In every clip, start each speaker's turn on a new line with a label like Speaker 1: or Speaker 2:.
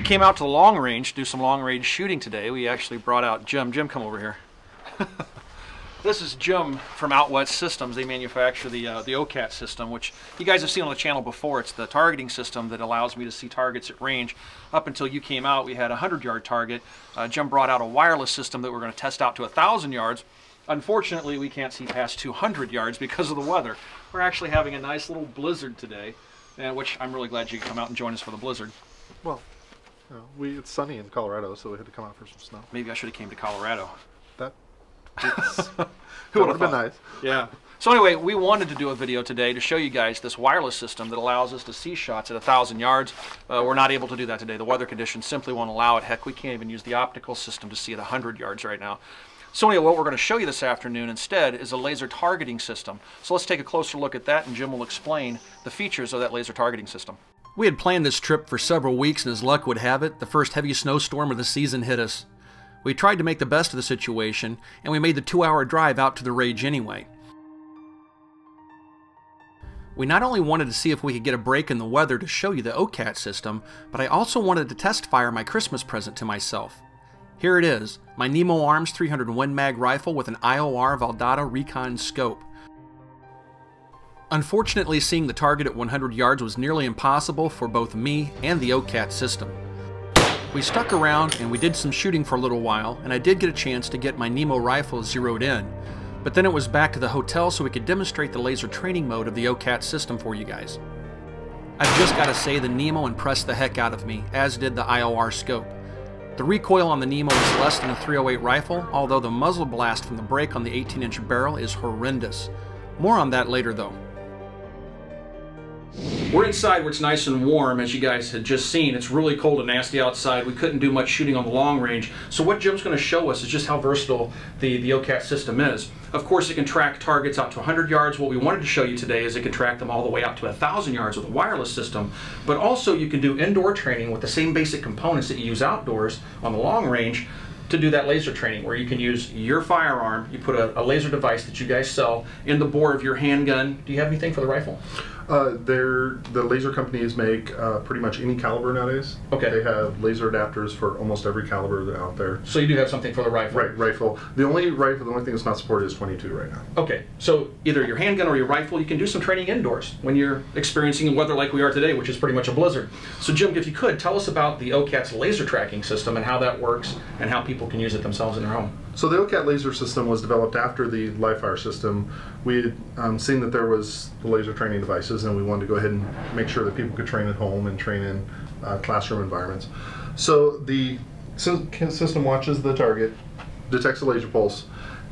Speaker 1: came out to the long range to do some long range shooting today. We actually brought out Jim. Jim, come over here. This is Jim from Outwet Systems. They manufacture the OCAT system, which you guys have seen on the channel before. It's the targeting system that allows me to see targets at range. Up until you came out, we had a 100-yard target. Jim brought out a wireless system that we're going to test out to 1,000 yards. Unfortunately, we can't see past 200 yards because of the weather. We're actually having a nice little blizzard today, which I'm really glad you could come out and join us for the blizzard.
Speaker 2: Well, you know, it's sunny in Colorado, so we had to come out for some snow.
Speaker 1: Maybe I should have came to Colorado.
Speaker 2: That would have been nice.
Speaker 1: Yeah. So anyway, we wanted to do a video today to show you guys this wireless system that allows us to see shots at 1,000 yards. We're not able to do that today. The weather conditions simply won't allow it. Heck, we can't even use the optical system to see at 100 yards right now. So anyway, what we're going to show you this afternoon instead is a laser targeting system. So let's take a closer look at that, and Jim will explain the features of that laser targeting system. We had planned this trip for several weeks, and as luck would have it, the first heavy snowstorm of the season hit us. We tried to make the best of the situation, and we made the 2-hour drive out to the Rage anyway. We not only wanted to see if we could get a break in the weather to show you the OCAT system, but I also wanted to test fire my Christmas present to myself. Here it is, my Nemo Arms 300 Win Mag rifle with an IOR Valdata Recon scope. Unfortunately, seeing the target at 100 yards was nearly impossible for both me and the OCAT system. We stuck around and we did some shooting for a little while, and I did get a chance to get my Nemo rifle zeroed in, but then it was back to the hotel so we could demonstrate the laser training mode of the OCAT system for you guys. I've just got to say the Nemo impressed the heck out of me, as did the IOR scope. The recoil on the Nemo is less than a .308 rifle, although the muzzle blast from the break on the 18-inch barrel is horrendous. More on that later though. We're inside where it's nice and warm, as you guys had just seen. It's really cold and nasty outside. We couldn't do much shooting on the long range. So what Jim's going to show us is just how versatile the OCAT system is. Of course, it can track targets out to 100 yards. What we wanted to show you today is it can track them all the way out to 1,000 yards with a wireless system. But also you can do indoor training with the same basic components that you use outdoors on the long range to do that laser training, where you can use your firearm. You put a laser device that you guys sell in the bore of your handgun. Do you have anything for the rifle?
Speaker 2: The laser companies make pretty much any caliber nowadays.
Speaker 1: Okay.
Speaker 2: They have laser adapters for almost every caliber out there.
Speaker 1: So you do have something for the rifle?
Speaker 2: Right, rifle. The only thing that's not supported is .22 right now.
Speaker 1: Okay, so either your handgun or your rifle, you can do some training indoors when you're experiencing weather like we are today, which is pretty much a blizzard. So Jim, if you could, tell us about the OCAT's laser tracking system and how that works and how people can use it themselves in their home.
Speaker 2: So the OCAT laser system was developed after the live-fire system. We had seen that there was the laser training devices, and we wanted to go ahead and make sure that people could train at home and train in classroom environments. So the system watches the target, detects the laser pulse,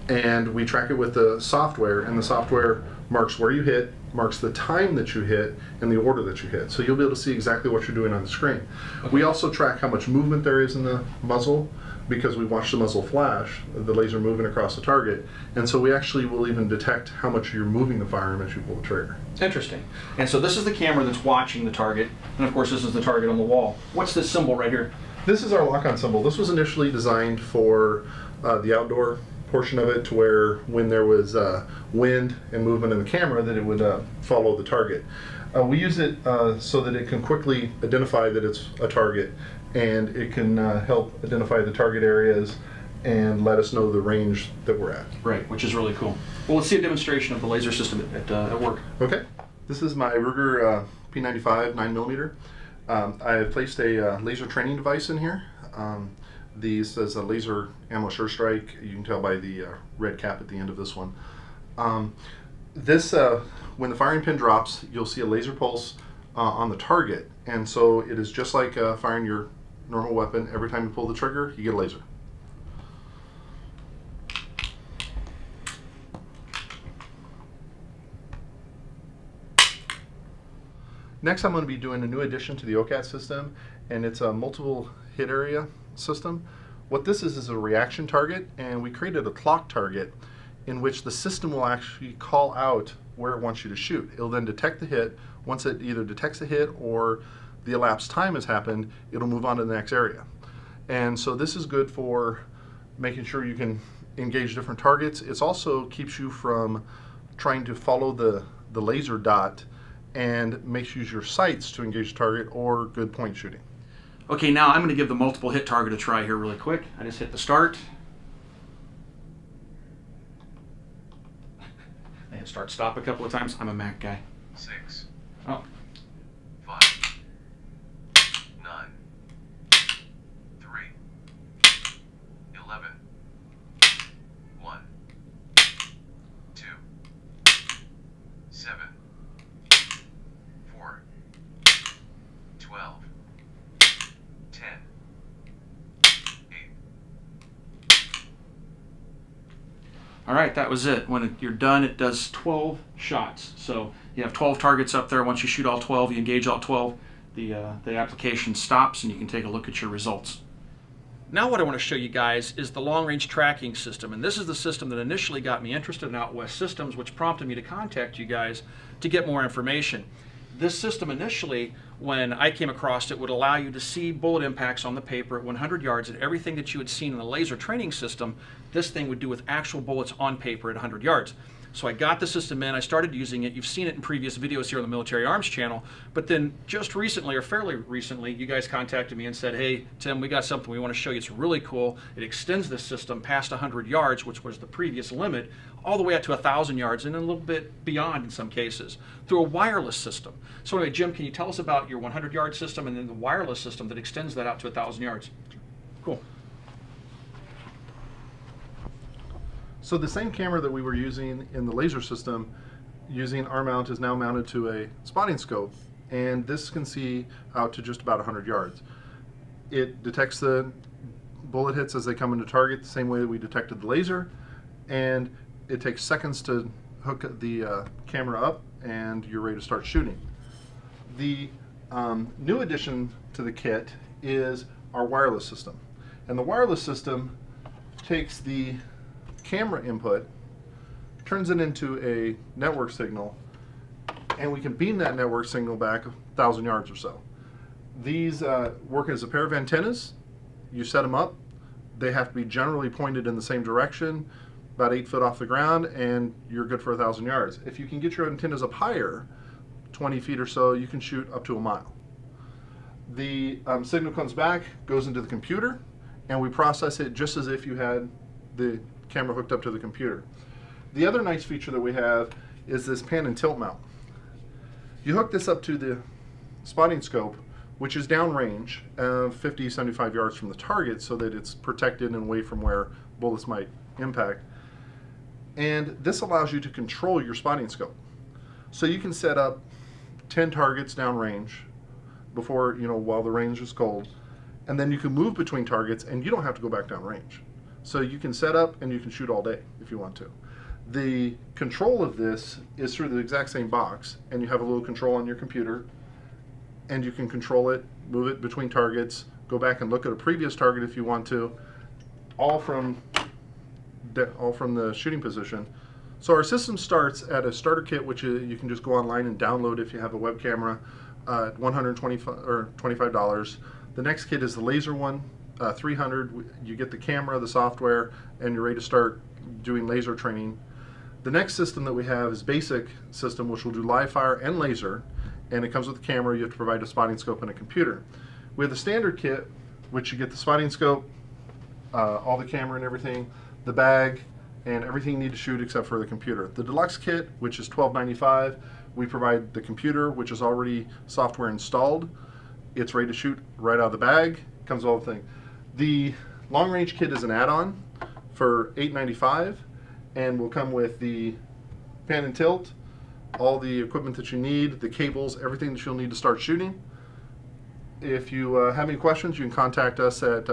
Speaker 2: and we track it with the software, and the software marks where you hit, marks the time that you hit, and the order that you hit. So you'll be able to see exactly what you're doing on the screen. Okay. We also track how much movement there is in the muzzle, because we watch the muzzle flash, the laser moving across the target, and so we actually will even detect how much you're moving the firearm as you pull the trigger.
Speaker 1: Interesting. And so this is the camera that's watching the target, and of course this is the target on the wall. What's this symbol right here?
Speaker 2: This is our lock-on symbol. This was initially designed for the outdoor portion of it, to where when there was wind and movement in the camera, that it would follow the target. We use it so that it can quickly identify that it's a target, and it can help identify the target areas and let us know the range that we're at.
Speaker 1: Right, which is really cool. Well, let's see a demonstration of the laser system at work.
Speaker 2: Okay. This is my Ruger P95 9mm. I have placed a laser training device in here. This is a laser ammo sure strike. You can tell by the red cap at the end of this one. When the firing pin drops, you'll see a laser pulse on the target, and so it is just like firing your normal weapon. Every time you pull the trigger, you get a laser. Next, I'm going to be doing a new addition to the OCAT system, and it's a multiple hit area system. What this is a reaction target, and we created a clock target in which the system will actually call out where it wants you to shoot. It'll then detect the hit. Once it either detects the hit or the elapsed time has happened, it'll move on to the next area. And so this is good for making sure you can engage different targets. It also keeps you from trying to follow the laser dot, and makes you use your sights to engage the target, or good point shooting.
Speaker 1: Okay, now I'm going to give the multiple hit target a try here really quick. I just hit the start. I hit start stop a couple of times. I'm a Mac guy.
Speaker 3: 6.
Speaker 1: Oh.
Speaker 3: 5. 9. 3. 11. 1. 2. 7. 4. 12. 10. 8.
Speaker 1: All right, that was it. When you're done, it does 12 shots. So you have 12 targets up there. Once you shoot all 12, you engage all 12, the application stops and you can take a look at your results. Now what I want to show you guys is the long-range tracking system, and this is the system that initially got me interested in Out West Systems, which prompted me to contact you guys to get more information. This system initially, when I came across it, would allow you to see bullet impacts on the paper at 100 yards, and everything that you had seen in the laser training system, this thing would do with actual bullets on paper at 100 yards. So I got the system in, I started using it. You've seen it in previous videos here on the Military Arms channel, but then just recently, or fairly recently, you guys contacted me and said, hey, Tim, we got something we want to show you. It's really cool. It extends this system past 100 yards, which was the previous limit, all the way up to 1,000 yards and a little bit beyond in some cases, through a wireless system. So anyway, Jim, can you tell us about your 100-yard system and then the wireless system that extends that out to 1,000 yards? Cool.
Speaker 2: So the same camera that we were using in the laser system, using our mount, is now mounted to a spotting scope, and this can see out to just about 100 yards. It detects the bullet hits as they come into target the same way that we detected the laser, and it takes seconds to hook the camera up and you're ready to start shooting. The new addition to the kit is our wireless system, and the wireless system takes the camera input, turns it into a network signal, and we can beam that network signal back 1,000 yards or so. These work as a pair of antennas. You set them up. They have to be generally pointed in the same direction, about 8 foot off the ground, and you're good for 1,000 yards. If you can get your antennas up higher, 20 feet or so, you can shoot up to a mile. The signal comes back, goes into the computer, and we process it just as if you had the camera hooked up to the computer. The other nice feature that we have is this pan and tilt mount. You hook this up to the spotting scope, which is downrange, 50, 75 yards from the target, so that it's protected and away from where bullets might impact. And this allows you to control your spotting scope. So you can set up 10 targets downrange before, while the range is cold, and then you can move between targets and you don't have to go back downrange. So you can set up and you can shoot all day if you want to. The control of this is through the exact same box, and you have a little control on your computer, and you can control it, move it between targets, go back and look at a previous target if you want to, all from the shooting position. So our system starts at a starter kit, which you can just go online and download if you have a web camera, at $125. The next kit is the laser one. $300. You get the camera, the software, and you're ready to start doing laser training. The next system that we have is basic system, which will do live fire and laser, and it comes with the camera. You have to provide a spotting scope and a computer. We have the standard kit, which you get the spotting scope, all the camera and everything, the bag, and everything you need to shoot except for the computer. The deluxe kit, which is $12.95, we provide the computer, which is already software installed. It's ready to shoot right out of the bag. Comes with all the thing. The long range kit is an add-on for $8.95, and will come with the pan and tilt, all the equipment that you need, the cables, everything that you'll need to start shooting. If you have any questions, you can contact us at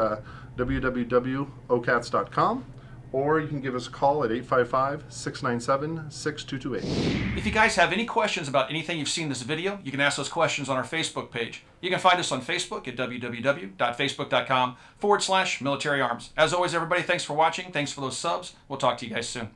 Speaker 2: www.ocats.com, or you can give us a call at 855-697-6228.
Speaker 1: If you guys have any questions about anything you've seen in this video, you can ask those questions on our Facebook page. You can find us on Facebook at www.facebook.com/militaryarms. As always, everybody, thanks for watching. Thanks for those subs. We'll talk to you guys soon.